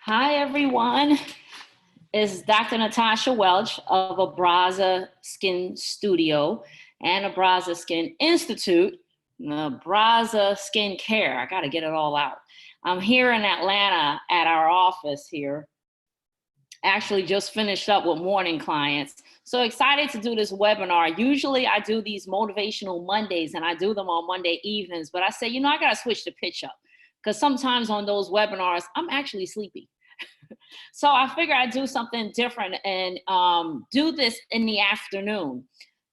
Hi, everyone. It's Dr. Natasha Welch of Abraza Skin Studio and Abraza Skin Institute, Abraza Skin Care. I got to get it all out. I'm here in Atlanta at our office here. Actually, just finished up with morning clients. So excited to do this webinar. Usually, I do these motivational Mondays and I do them on Monday evenings, but I say, I got to switch the pitch up because sometimes on those webinars, I'm actually sleepy. So I figured I'd do something different and do this in the afternoon.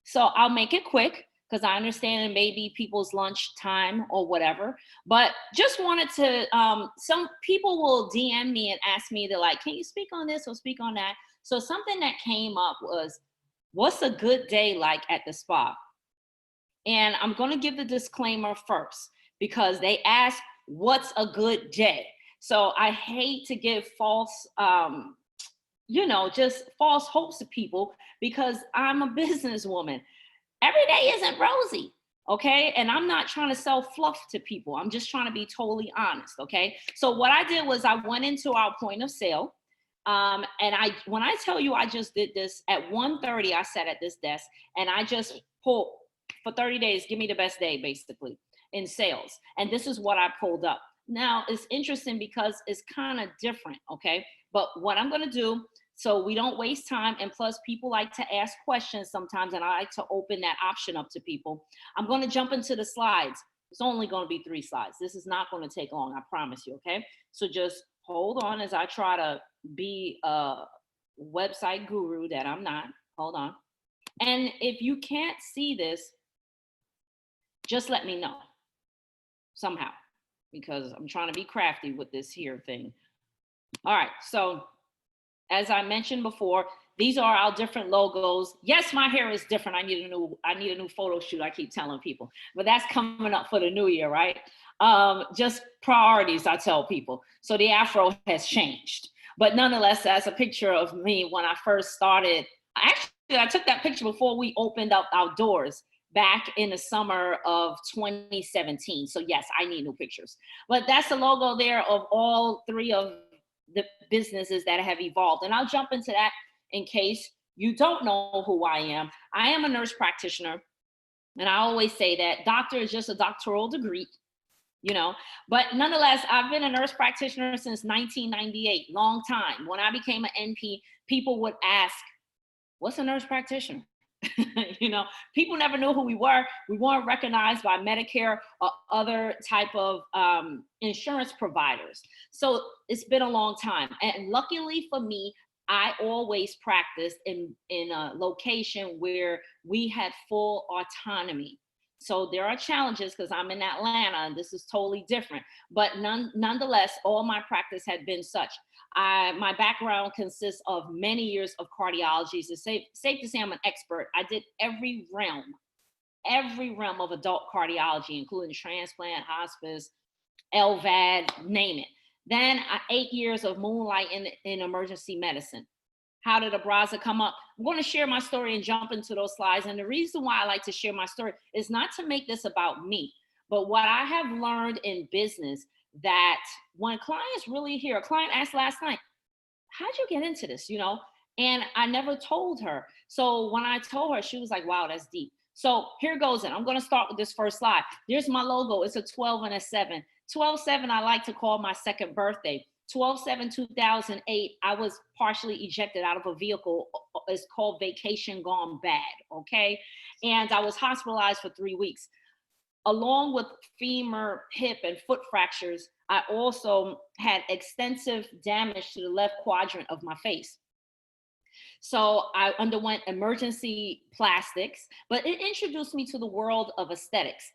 So I'll make it quick because I understand it may be people's lunch time or whatever. But just wanted to, some people will DM me and ask me, they're like, can you speak on this or speak on that? So something that came up was, what's a good day like at the spa? And I'm going to give the disclaimer first because they ask, what's a good day? So I hate to give false, just false hopes to people because I'm a businesswoman. Every day isn't rosy, okay? And I'm not trying to sell fluff to people. I'm just trying to be totally honest, okay? So what I did was I went into our point of sale. When I tell you I just did this at 1:30, I sat at this desk and I just pulled for 30 days, give me the best day basically in sales. And this is what I pulled up. Now it's interesting because it's kind of different, okay? But what I'm gonna do, so we don't waste time, and plus people like to ask questions sometimes, and I like to open that option up to people. I'm gonna jump into the slides. It's only gonna be 3 slides. This is not gonna take long, I promise you, okay? So just hold on as I try to be a website guru that I'm not. Hold on. And if you can't see this, just let me know somehow, because I'm trying to be crafty with this here thing. All right, so as I mentioned before, these are our different logos. Yes, my hair is different. I need a new photo shoot. I keep telling people, but that's coming up for the new year, right? Just priorities, I tell people. So the afro has changed, but nonetheless, that's a picture of me when I first started. Actually, I took that picture before we opened up our doors back in the summer of 2017. So yes, I need new pictures. But that's the logo there of all 3 of the businesses that have evolved. And I'll jump into that in case you don't know who I am. I am a nurse practitioner. And I always say that doctor is just a doctoral degree, but nonetheless, I've been a nurse practitioner since 1998, long time. When I became an NP, people would ask, what's a nurse practitioner? People never knew who we were. We weren't recognized by Medicare or other type of insurance providers. So it's been a long time. And luckily for me, I always practiced in a location where we had full autonomy. So there are challenges because I'm in Atlanta and this is totally different. But nonetheless, all my practice had been such. My background consists of many years of cardiology. So safe to say I'm an expert. I did every realm of adult cardiology, including transplant, hospice, LVAD, name it. Then 8 years of moonlight in emergency medicine. How did Abraza come up? I'm going to share my story and jump into those slides. And the reason why I like to share my story is not to make this about me, but what I have learned in business, that when clients really hear, a client asked last night, how'd you get into this, And I never told her. So when I told her, she was like, wow, that's deep. So here goes it. I'm going to start with this first slide. There's my logo. It's a 12 and a 7. 12/7, I like to call my second birthday. 12/7/2008, I was partially ejected out of a vehicle. It's called vacation gone bad, okay? And I was hospitalized for 3 weeks. Along with femur, hip, and foot fractures, I also had extensive damage to the left quadrant of my face. So I underwent emergency plastics, but it introduced me to the world of aesthetics.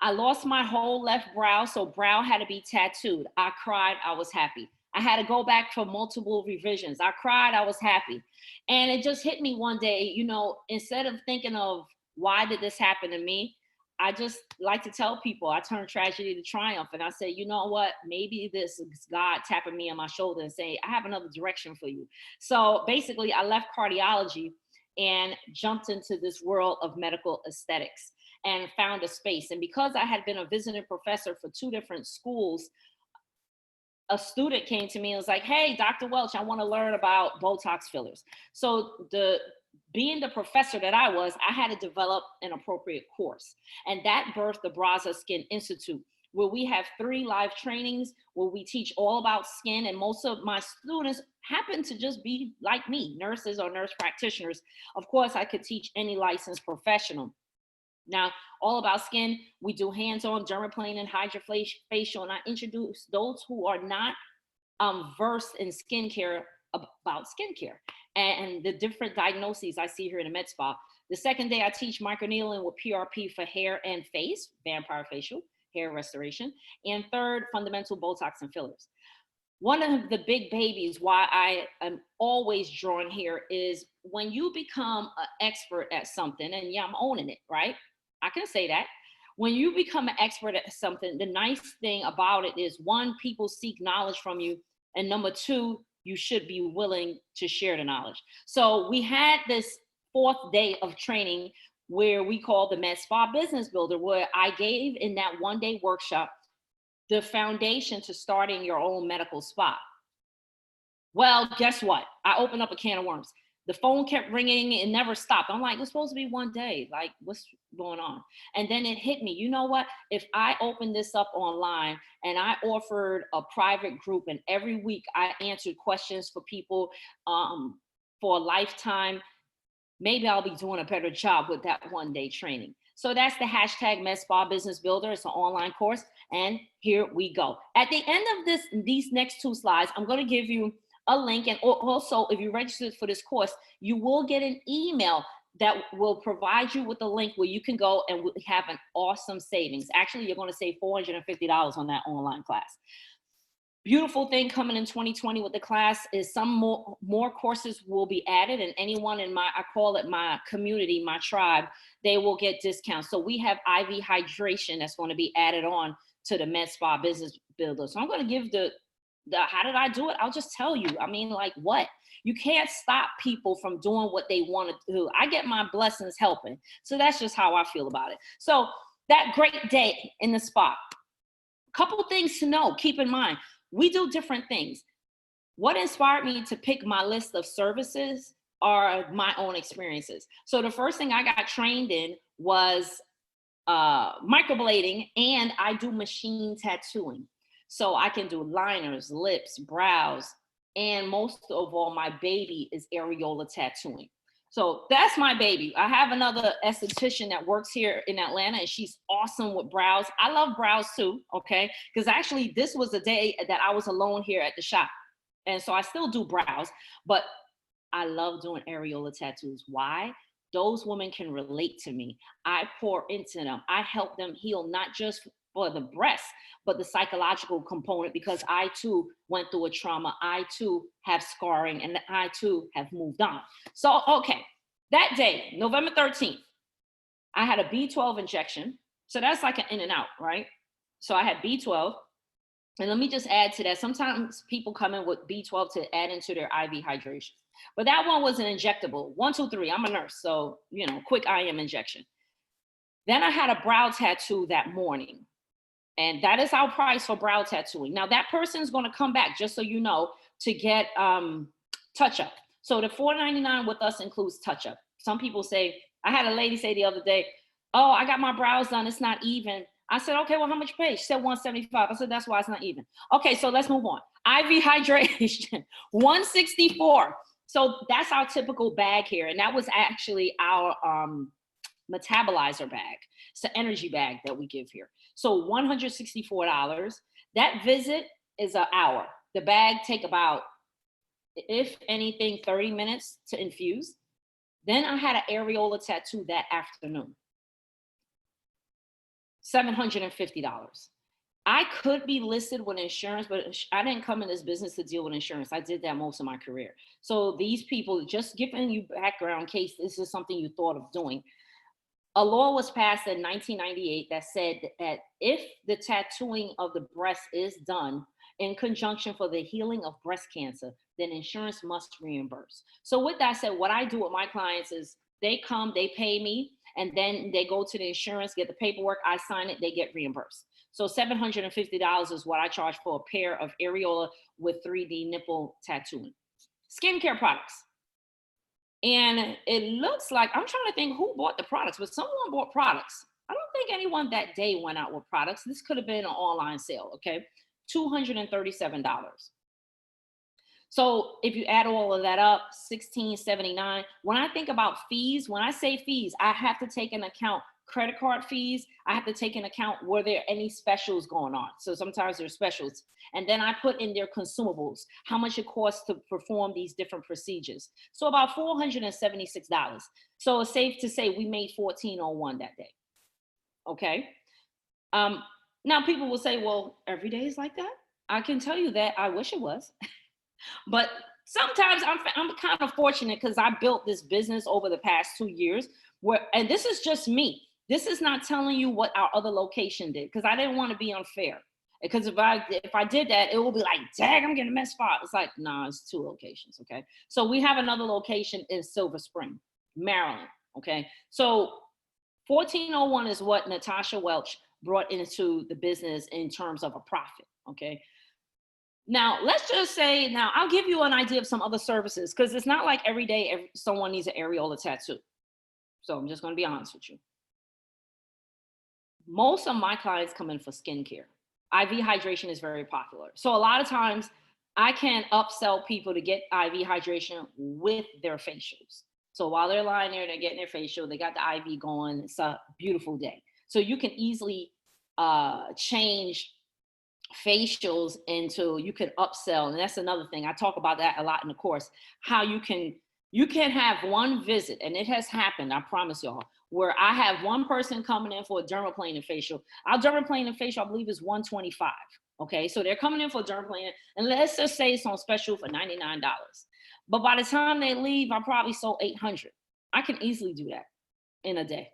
I lost my whole left brow, so brow had to be tattooed. I cried, I was happy. I had to go back for multiple revisions. I cried, I was happy. And it just hit me one day, instead of thinking of why did this happen to me, I just like to tell people I turn tragedy to triumph. And I say, you know what, maybe this is God tapping me on my shoulder and saying, I have another direction for you. So basically I left cardiology and jumped into this world of medical aesthetics and found a space. And because I had been a visiting professor for 2 different schools, a student came to me and was like, hey, Dr. Welch, I want to learn about Botox fillers. So being the professor that I was, I had to develop an appropriate course. And that birthed the Braza Skin Institute, where we have 3 live trainings where we teach all about skin. And most of my students happen to just be like me, nurses or nurse practitioners. Of course, I could teach any licensed professional. Now, all about skin, we do hands-on dermaplaning and hydrofacial, and I introduce those who are not versed in skincare about skincare and the different diagnoses I see here in the med spa. The second day, I teach microneedling with PRP for hair and face, vampire facial, hair restoration. And third, fundamental Botox and fillers. One of the big babies why I am always drawn here is when you become an expert at something, and yeah, I'm owning it, right? I can say that. When you become an expert at something, the nice thing about it is, one, people seek knowledge from you, and number two, you should be willing to share the knowledge. So we had this 4th day of training where we call the Med Spa Business Builder, where I gave in that 1-day workshop the foundation to starting your own medical spa. Well, guess what? I opened up a can of worms. The phone kept ringing, it never stopped. I'm like, it's supposed to be 1 day. Like, what's going on? And then it hit me. You know what? If I opened this up online and I offered a private group, and every week I answered questions for people for a lifetime, maybe I'll be doing a better job with that 1-day training. So that's the hashtag Med Spa Business Builder. It's an online course. And here we go. At the end of these next 2 slides, I'm going to give you a link. And also, if you registered for this course, you will get an email that will provide you with a link where you can go and have an awesome savings. Actually, you're going to save $450 on that online class. Beautiful thing coming in 2020 with the class is some more courses will be added, and anyone in I call it my community, my tribe, they will get discounts. So we have IV hydration that's going to be added on to the Med Spa Business Builder. So I'm going to give the how did I do it? I'll just tell you. I mean, like what? You can't stop people from doing what they want to do. I get my blessings helping. So that's just how I feel about it. So that great day in the spa. Couple things to know, keep in mind. We do different things. What inspired me to pick my list of services are my own experiences. So the first thing I got trained in was microblading, and I do machine tattooing. So I can do liners, lips, brows, and most of all, my baby is areola tattooing. So that's my baby. I have another esthetician that works here in Atlanta, and she's awesome with brows. I love brows too, okay? Because actually, this was a day that I was alone here at the shop. And so I still do brows, but I love doing areola tattoos. Why? Those women can relate to me. I pour into them. I help them heal, not just for the breast, but the psychological component, because I too went through a trauma. I too have scarring, and I too have moved on. So, okay, that day, November 13th, I had a B12 injection. So that's like an in and out, right? So I had B12. And let me just add to that. Sometimes people come in with B12 to add into their IV hydration. But that one was an injectable. 1, 2, 3. I'm a nurse. So, quick IM injection. Then I had a brow tattoo that morning. And that is our price for brow tattooing. Now that person is going to come back, just so you know, to get touch up. So the $4.99 with us includes touch up. Some people say, I had a lady say the other day, oh, I got my brows done, it's not even. I said, okay, well, how much you pay? She said $175. I said, that's why it's not even. Okay, so let's move on. IV hydration, $164. So that's our typical bag here. And that was actually our metabolizer bag. It's an energy bag that we give here. So $164. That visit is an hour. The bag take about, if anything, 30 minutes to infuse. Then I had an areola tattoo that afternoon. $750. I could be listed with insurance, but I didn't come in this business to deal with insurance. I did that most of my career. So these people, just giving you background in case this is something you thought of doing. A law was passed in 1998 that said that if the tattooing of the breast is done in conjunction for the healing of breast cancer, then insurance must reimburse. So with that said, what I do with my clients is they come, they pay me, and then they go to the insurance, get the paperwork, I sign it, they get reimbursed. So $750 is what I charge for a pair of areola with 3D nipple tattooing. Skincare products. And it looks like, I'm trying to think who bought the products, but someone bought products. I don't think anyone that day went out with products. This could have been an online sale, okay? $237. So if you add all of that up, $16.79. When I think about fees, when I say fees, I have to take into account credit card fees. I have to take into account were there any specials going on. So sometimes there's specials. And then I put in their consumables, how much it costs to perform these different procedures. So about $476. So it's safe to say we made $14.01 that day. Okay. Now people will say, well, every day is like that. I can tell you that I wish it was. But sometimes I'm kind of fortunate because I built this business over the past 2 years and this is just me. This is not telling you what our other location did because I didn't want to be unfair. Because if I did that, it will be like, dang, I'm getting a mess spot. It's like, nah, it's 2 locations, okay? So we have another location in Silver Spring, Maryland, okay? So 1401 is what Natasha Welch brought into the business in terms of a profit, okay? Now, let's just say, now I'll give you an idea of some other services because it's not like every day someone needs an areola tattoo. So I'm just going to be honest with you. Most of my clients come in for skincare. IV hydration is very popular. So a lot of times I can upsell people to get IV hydration with their facials. So while they're lying there, they're getting their facial, they got the IV going, it's a beautiful day. So you can easily change facials into, you can upsell. And that's another thing. I talk about that a lot in the course, how you can have one visit, and it has happened, I promise y'all, where I have one person coming in for a dermaplaning facial. Our dermaplaning facial, I believe, is $125. Okay, so they're coming in for a dermaplaning, and let's just say it's on special for $99. But by the time they leave, I probably sold 800. I can easily do that in a day.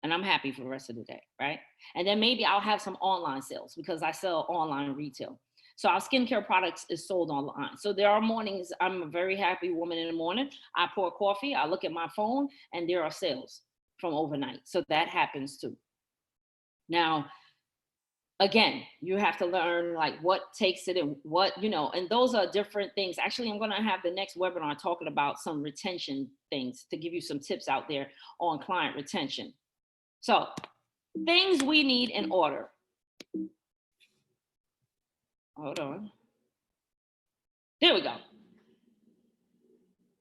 And I'm happy for the rest of the day, right? And then maybe I'll have some online sales because I sell online retail. So our skincare products is sold online. So there are mornings, I'm a very happy woman in the morning. I pour coffee, I look at my phone, and there are sales from overnight. So that happens too. Now, again, you have to learn like what takes it and what, and those are different things. Actually, I'm going to have the next webinar talking about some retention things to give you some tips out there on client retention. So things we need in order. Hold on. There we go.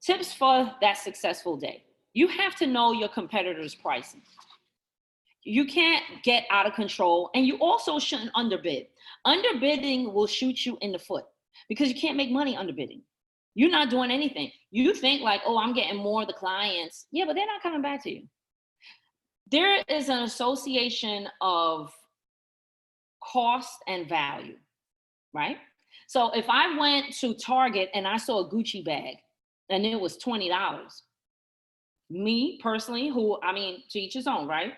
Tips for that successful day. You have to know your competitors' pricing. You can't get out of control, and you also shouldn't underbid. Underbidding will shoot you in the foot because you can't make money underbidding. You're not doing anything. You think like, oh, I'm getting more of the clients. Yeah, but they're not coming back to you. There is an association of cost and value, right? So if I went to Target and I saw a Gucci bag and it was $20, me personally, to each his own, right?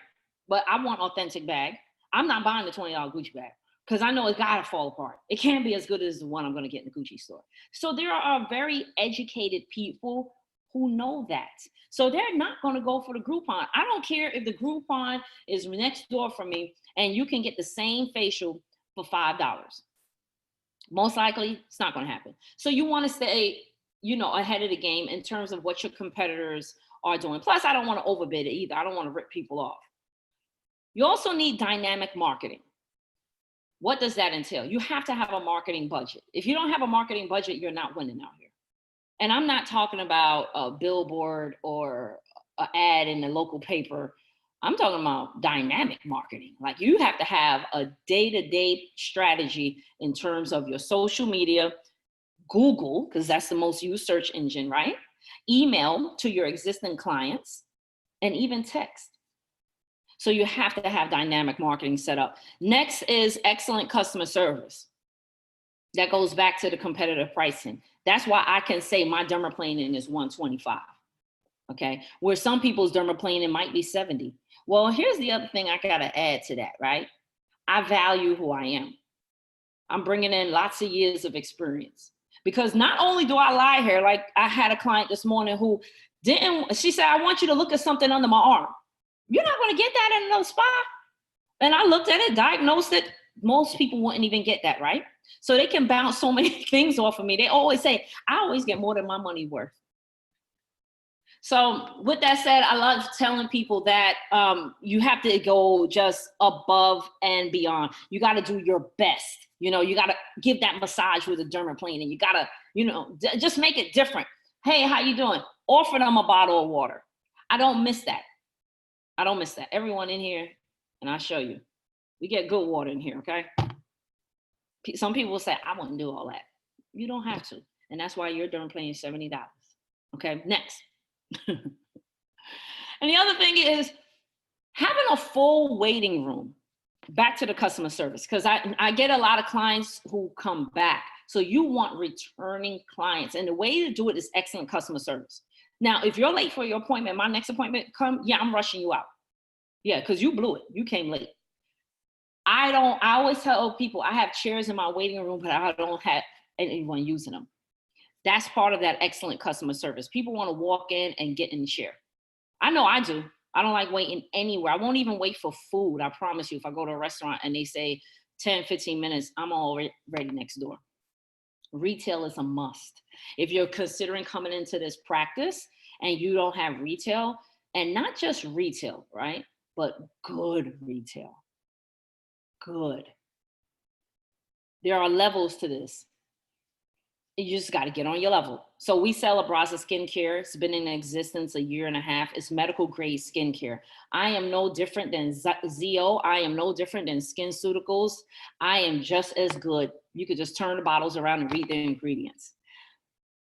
But I want authentic bag. I'm not buying the $20 Gucci bag because I know it's gotta fall apart. It can't be as good as the one I'm gonna get in the Gucci store. So there are very educated people who know that. So they're not gonna go for the Groupon. I don't care if the Groupon is next door from me and you can get the same facial for $5. Most likely, it's not gonna happen. So you wanna stay, ahead of the game in terms of what your competitors are doing. Plus, I don't wanna overbid it either. I don't wanna rip people off. You also need dynamic marketing. What does that entail? You have to have a marketing budget. If you don't have a marketing budget, you're not winning out here. And I'm not talking about a billboard or an ad in the local paper. I'm talking about dynamic marketing. Like you have to have a day-to-day strategy in terms of your social media, Google, because that's the most used search engine, right? Email to your existing clients, and even text. So you have to have dynamic marketing set up. Next is excellent customer service. That goes back to the competitive pricing. That's why I can say my dermaplaning is $125. Okay, where some people's dermaplaning might be $70. Well, here's the other thing I gotta add to that, right? I value who I am. I'm bringing in lots of years of experience because not only do I lie here, like I had a client this morning who she said, I want you to look at something under my arm. You're not gonna get that in another spot. And I looked at it, diagnosed it. Most people wouldn't even get that, right? So they can bounce so many things off of me. They always say, I always get more than my money worth. So with that said, I love telling people that you have to go just above and beyond. You got to do your best. You know, you got to give that massage with a dermaplane, and you got to, you know, just make it different. Hey, how you doing? Offer them a bottle of water. I don't miss that. I don't miss that. Everyone in here, and I'll show you. We get good water in here, okay? Some people will say, I wouldn't do all that. You don't have to. And that's why your dermaplane is $70. Okay, next. And the other thing is having a full waiting room. Back to the customer service, because I get a lot of clients who come back. So you want returning clients. And the way to do it is excellent customer service. Now, if you're late for your appointment, my next appointment come, yeah, I'm rushing you out. Yeah, because you blew it. You came late. I always tell people I have chairs in my waiting room, but I don't have anyone using them. That's part of that excellent customer service. People want to walk in and get in the chair. I know I do. I don't like waiting anywhere. I won't even wait for food. I promise you, if I go to a restaurant and they say 10, 15 minutes, I'm already next door. Retail is a must. If you're considering coming into this practice and you don't have retail, and not just retail, right? But good retail. Good. There are levels to this. You just got to get on your level. So we sell Abraza skincare. It's been in existence a year and a half. It's medical grade skincare. I am no different than Zeo. I am no different than SkinCeuticals. I am just as good. You could just turn the bottles around and read the ingredients.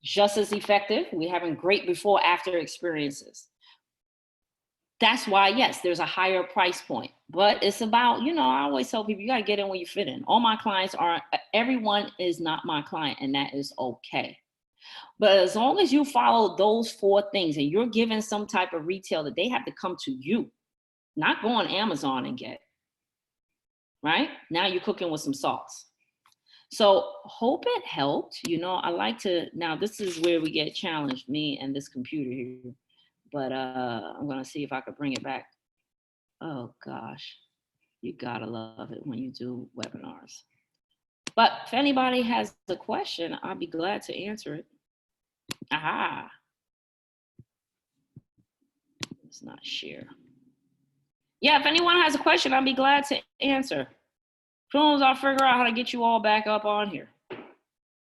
Just as effective. We're having great before after experiences. That's why, yes, there's a higher price point, but it's about, you know, I always tell people, you got to get in where you fit in. All my clients everyone is not my client, and that is okay. But as long as you follow those 4 things and you're given some type of retail that they have to come to you, not go on Amazon and get, right? Now you're cooking with some sauce. So hope it helped. You know, I like to, now this is where we get challenged, me and this computer here. But I'm gonna see if I could bring it back. Oh gosh, you gotta love it when you do webinars. But if anybody has a question, I'll be glad to answer it. Aha. Let's not share. Yeah, if anyone has a question, I'll be glad to answer. As soon as I figure out how to get you all back up on here,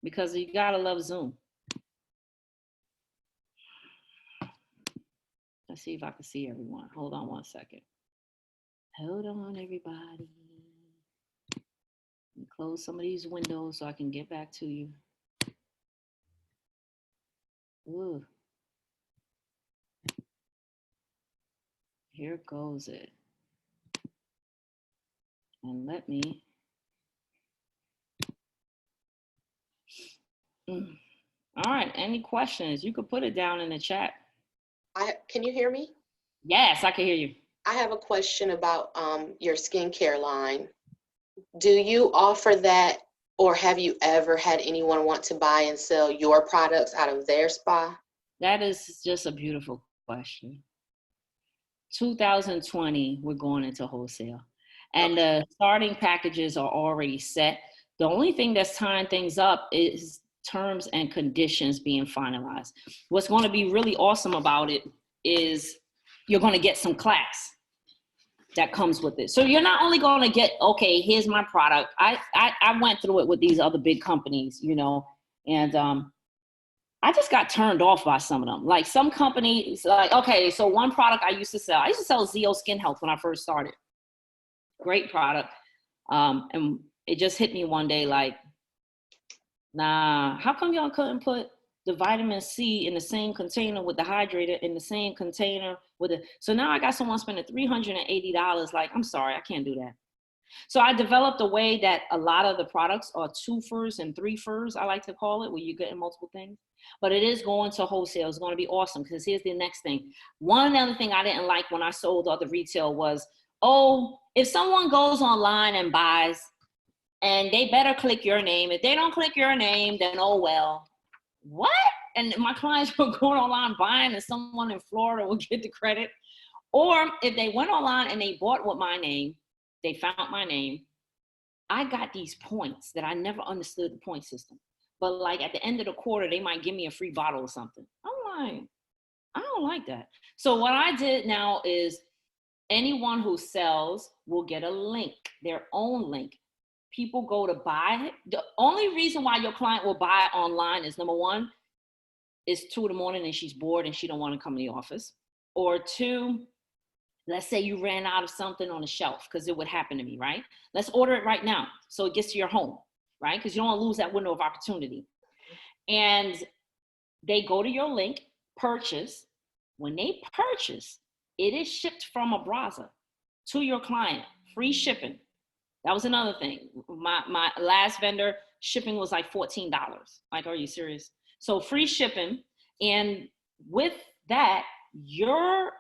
because you gotta love Zoom. Let's see if I can see everyone. Hold on one second. Hold on, everybody. Let me close some of these windows so I can get back to you. Ooh. Here goes it. And let me. All right, any questions? You could put it down in the chat. Can you hear me? Yes, I can hear you. I have a question about your skincare line. Do you offer that, or have you ever had anyone want to buy and sell your products out of their spa? That is just a beautiful question. 2020, we're going into wholesale. And the starting packages are already set. The only thing that's tying things up is terms and conditions being finalized. What's going to be really awesome about it is you're going to get some class that comes with it. So you're not only going to get, okay, here's my product. I went through it with these other big companies, you know, and I just got turned off by some of them. Like some companies, like, okay, so one product I used to sell Zeo Skin Health when I first started. Great product. And it just hit me one day like, nah, how come y'all couldn't put the vitamin C in the same container with the hydrator in the same container with it? So now I got someone spending $380. Like, I'm sorry, I can't do that. So I developed a way that a lot of the products are 2-fers and 3-fers, I like to call it, where you get in multiple things. But it is going to wholesale. It's going to be awesome, because here's the next thing. One other thing I didn't like when I sold other retail was, oh, if someone goes online and buys, and they better click your name. If they don't click your name, then oh well. What? And my clients were going online buying, and someone in Florida will get the credit. Or if they went online and they bought with my name, They found my name. I got these points that I never understood the point system. But like at the end of the quarter, they might give me a free bottle or something. I'm like, I don't like that. So what I did now is anyone who sells will get a link, their own link. People go to buy. The only reason why your client will buy online is number one, it's 2 a.m. and she's bored and she don't want to come to the office. Or two, let's say you ran out of something on the shelf, because it would happen to me, right? Let's order it right now so it gets to your home, right? Because you don't want to lose that window of opportunity. And they go to your link, purchase. When they purchase, it is shipped from a Abraza to your client, free shipping. That was another thing. My last vendor, shipping was like $14. Like, are you serious? So free shipping. And with that, you're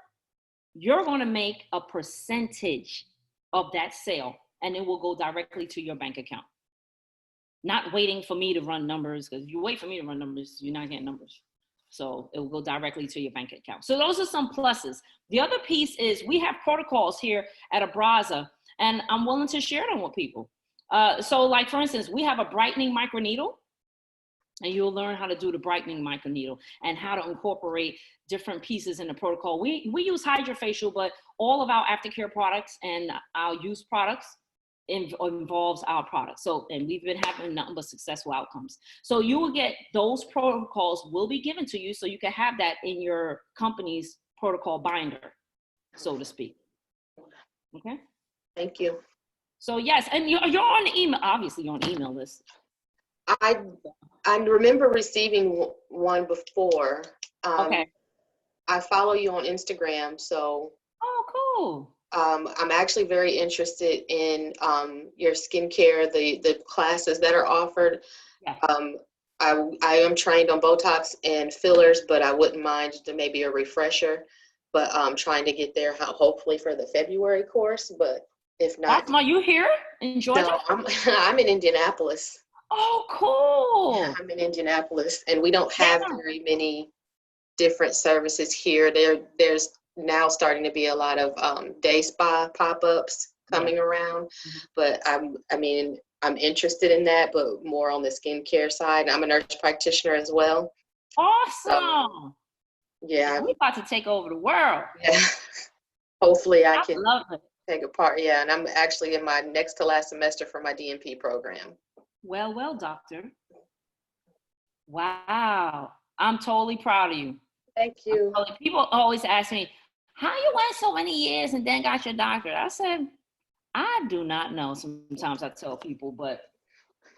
going to make a percentage of that sale, and it will go directly to your bank account. Not waiting for me to run numbers, because if you wait for me to run numbers, you're not getting numbers. So it will go directly to your bank account. So those are some pluses. The other piece is we have protocols here at Abraza, and I'm willing to share them with people. So like, for instance, we have a brightening microneedle, and you'll learn how to do the brightening microneedle and how to incorporate different pieces in the protocol. We use hydrofacial, but all of our aftercare products and our use products involves our products. So, and we've been having nothing but successful outcomes. So you will get, those protocols will be given to you so you can have that in your company's protocol binder, so to speak. Okay. Thank you. So yes, and you're on the email, obviously you're on the email list. I remember receiving one before. Okay. I follow you on Instagram, so. Oh, cool. I'm actually very interested in your skincare, the classes that are offered. Yeah. I am trained on Botox and fillers, but I wouldn't mind maybe a refresher. But I'm trying to get there, hopefully for the February course. But if not, awesome. Are you here in Georgia? No, I'm in Indianapolis. Oh, cool. Yeah, I'm in Indianapolis, and we don't have very many different services here. There's now starting to be a lot of day spa pop-ups coming around, but I'm interested in that, but more on the skincare side. I'm a nurse practitioner as well. Awesome. Yeah. We're about to take over the world. Yeah. Hopefully I can love it. take a part. Yeah, and I'm actually in my next to last semester for my DNP program. Well, doctor. Wow. I'm totally proud of you. Thank you. People always ask me, how you went so many years and then got your doctorate? I said, I do not know. Sometimes I tell people, but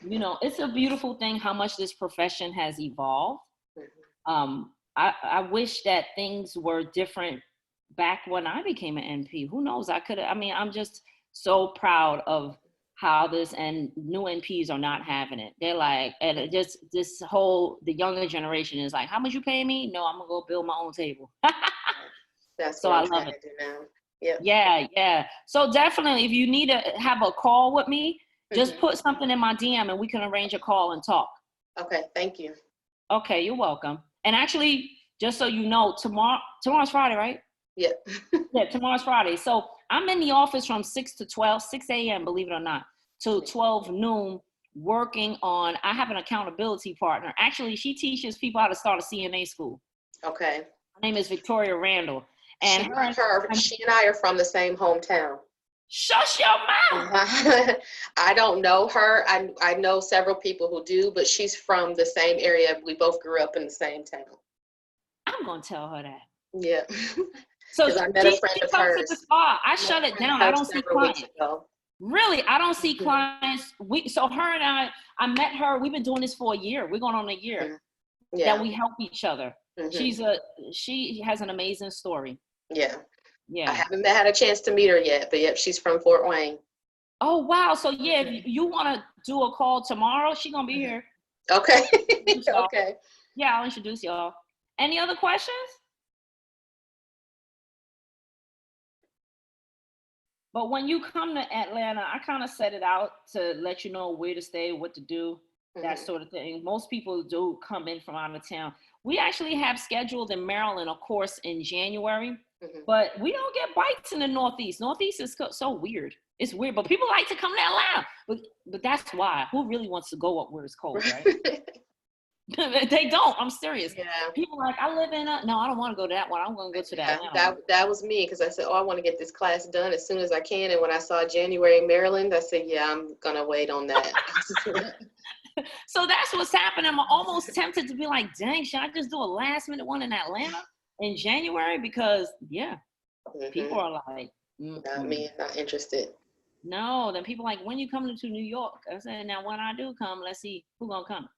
it's a beautiful thing how much this profession has evolved. I wish that things were different back when I became an NP. Who knows? I'm just so proud of how this, and new NPs are not having it. They're like, and just the younger generation is like, how much you pay me? No, I'm gonna go build my own table. That's so what I I'm love trying it. to do now. Yep. Yeah. So definitely, if you need to have a call with me, just put something in my DM and we can arrange a call and talk. Okay, thank you. Okay, you're welcome. And actually, just so you know, tomorrow's Friday, right? Yeah. Yeah, tomorrow's Friday. So I'm in the office from 6 a.m., believe it or not, till 12 noon, working on, I have an accountability partner. Actually, she teaches people how to start a CNA school. Okay. Her name is Victoria Randall. And she and I are from the same hometown. Shush your mouth. I don't know her. I know several people who do, but she's from the same area. We both grew up in the same town. I'm going to tell her that. Yeah. So I met a friend of hers. To the spa. I shut it down. I don't see clients. Really, I don't see clients. So her and I met her. We've been doing this for a year. We're going on a year that we help each other. She has an amazing story. Yeah. Yeah. I haven't had a chance to meet her yet, but yep, she's from Fort Wayne. Oh, wow. So yeah, if you want to do a call tomorrow, she's going to be here. Okay. Okay. Yeah, I'll introduce y'all. Any other questions? But when you come to Atlanta, I kind of set it out to let you know where to stay, what to do, that sort of thing. Most people do come in from out of town. We actually have scheduled in Maryland a course in January. But we don't get bites in the Northeast. Northeast is so weird. It's weird, but people like to come to Atlanta. But that's why. Who really wants to go up where it's cold, right? They don't. I'm serious. Yeah. People are like, I live in no, I don't want to go to that one. I'm going to go to that one. That was me, because I said, I want to get this class done as soon as I can. And when I saw January in Maryland, I said, yeah, I'm going to wait on that. So that's what's happening. I'm almost tempted to be like, dang, should I just do a last minute one in Atlanta in January? Because, people are like, not me, not interested. No, then people are like, when you coming to New York? I said, now when I do come, let's see who's going to come.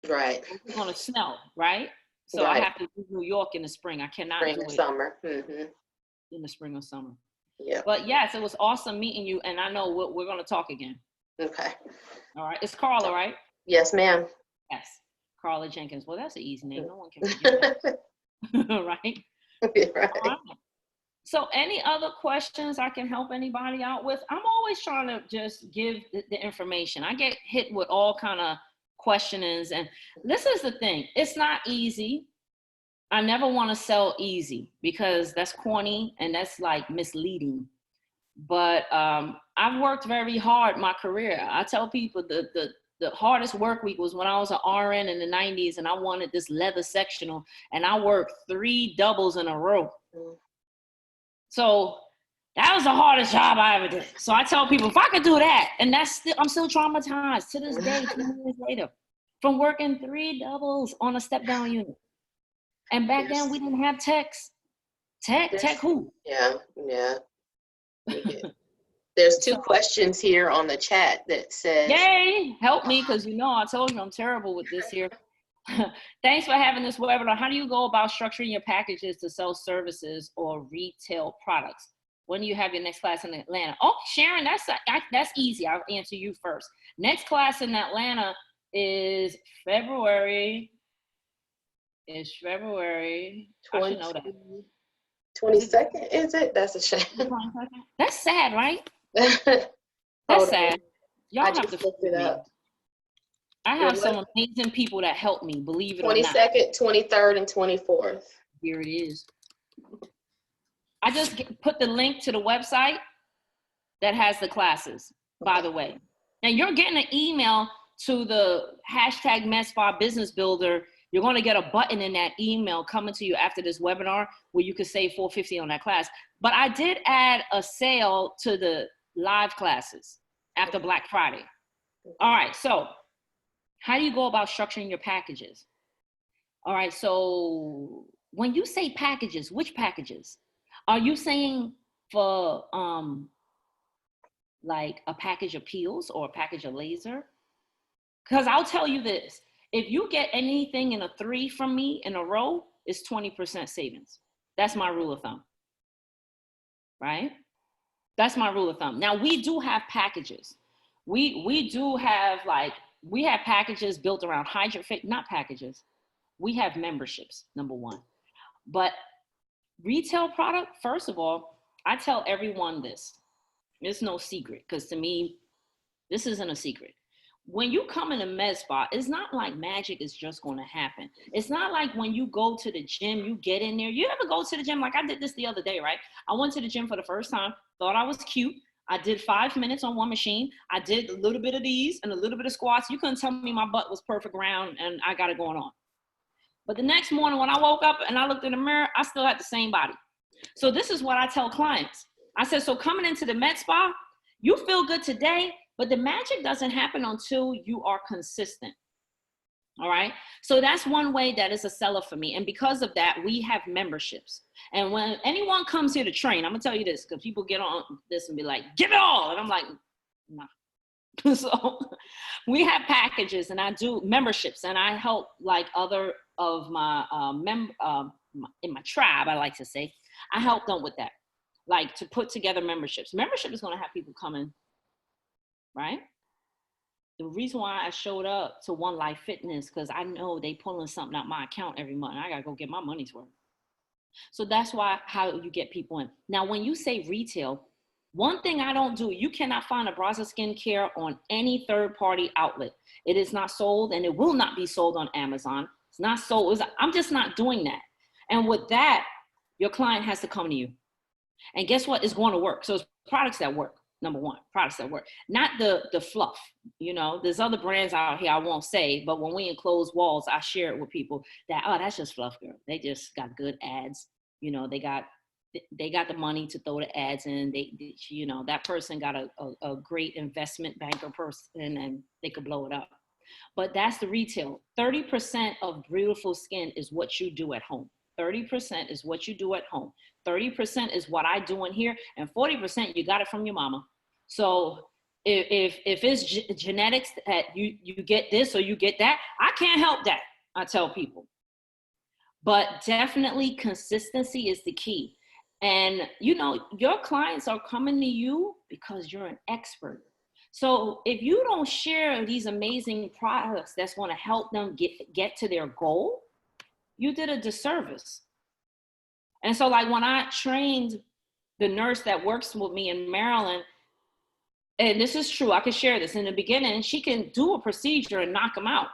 Right. It's going to snow, right? So I have to do New York in the spring. I cannot do it summer. In the spring or summer. Yeah. But yes, it was awesome meeting you, and I know we're going to talk again. Okay. All right. It's Carla, right? Yes, ma'am. Yes. Carla Jenkins. Well, that's an easy name. No one can forget that. Right? Right. All right. So any other questions I can help anybody out with? I'm always trying to just give the information. I get hit with all kind of questionings, and this is the thing. It's not easy. I never want to sell easy, because that's corny and that's like misleading. But I've worked very hard my career. I tell people the hardest work week was when I was an RN in the 90s, and I wanted this leather sectional, and I worked 3 doubles in a row. So that was the hardest job I ever did. So I tell people, if I could do that, and I'm still traumatized to this day, 20 years later, from working 3 doubles on a step down unit. And back then we didn't have techs. Tech who? Yeah. There's 2 questions here on the chat that says, yay, help me, because I told you I'm terrible with this here. Thanks for having this webinar. How do you go about structuring your packages to sell services or retail products? When do you have your next class in Atlanta? Oh, Sharon, that's easy. I'll answer you first. Next class in Atlanta is February. I should know that. 22nd, is it? That's a shame. That's sad, right? That's sad. Y'all I have just to looked it up. I have some amazing people that help me, believe it or not. 22nd, 23rd, and 24th. Here it is. I just put the link to the website that has the classes, by the way. Now you're getting an email to the hashtag MedSpa Business Builder. You're going to get a button in that email coming to you after this webinar where you can save $450 on that class. But I did add a sale to the live classes after Black Friday. All right, so how do you go about structuring your packages? All right, so when you say packages, which packages? Are you saying for like a package of peels or a package of laser? Because I'll tell you this, if you get anything in a 3 from me in a row, it's 20% savings. That's my rule of thumb, right? That's my rule of thumb. Now we do have packages. We do have we have packages built around not packages. We have memberships, number 1. But retail product, first of all, I tell everyone this. It's no secret, because to me, this isn't a secret. When you come in a med spa, it's not like magic is just going to happen. It's not like when you go to the gym, you get in there. You ever go to the gym? Like I did this the other day, right? I went to the gym for the first time, thought I was cute. I did 5 minutes on one machine. I did a little bit of these and a little bit of squats. You couldn't tell me my butt was perfect round and I got it going on. But the next morning when I woke up and I looked in the mirror, I still had the same body. So this is what I tell clients. I said, so coming into the med spa, you feel good today, but the magic doesn't happen until you are consistent. All right. So that's one way that is a seller for me. And because of that, we have memberships. And when anyone comes here to train, I'm going to tell you this, because people get on this and be like, give it all. And I'm like, nah. So we have packages and I do memberships and I help like other of my in my tribe, I like to say, I help them with that, like to put together memberships. Membership is going to have people coming, right? The reason why I showed up to One Life Fitness, because I know they pulling something out my account every month. I got to go get my money's worth. So that's how you get people in. Now, when you say retail, one thing I don't do, you cannot find a Abraza skincare on any third-party outlet. It is not sold and it will not be sold on Amazon. It's not sold. I'm just not doing that. And with that, Your client has to come to you. And guess what? It's going to work. So it's products that work. Number one, products that work, not the fluff. You know, there's other brands out here I won't say, but when we enclose walls, I share it with people that, oh, that's just fluff, girl. They just got good ads. You know, they got the money to throw the ads in. You know, that person got a great investment banker person, and they could blow it up. But that's the retail. 30% of beautiful skin is what you do at home. 30% is what you do at home. 30% is what I do in here, and 40% you got it from your mama. So if it's genetics that you get this or you get that, I can't help that. I tell people. But definitely consistency is the key. And you know, your clients are coming to you because you're an expert. So if you don't share these amazing products that's going to help them get to their goal, you did a disservice. And so like when I trained the nurse that works with me in Maryland, and this is true, I can share this, in the beginning, she can do a procedure and knock them out.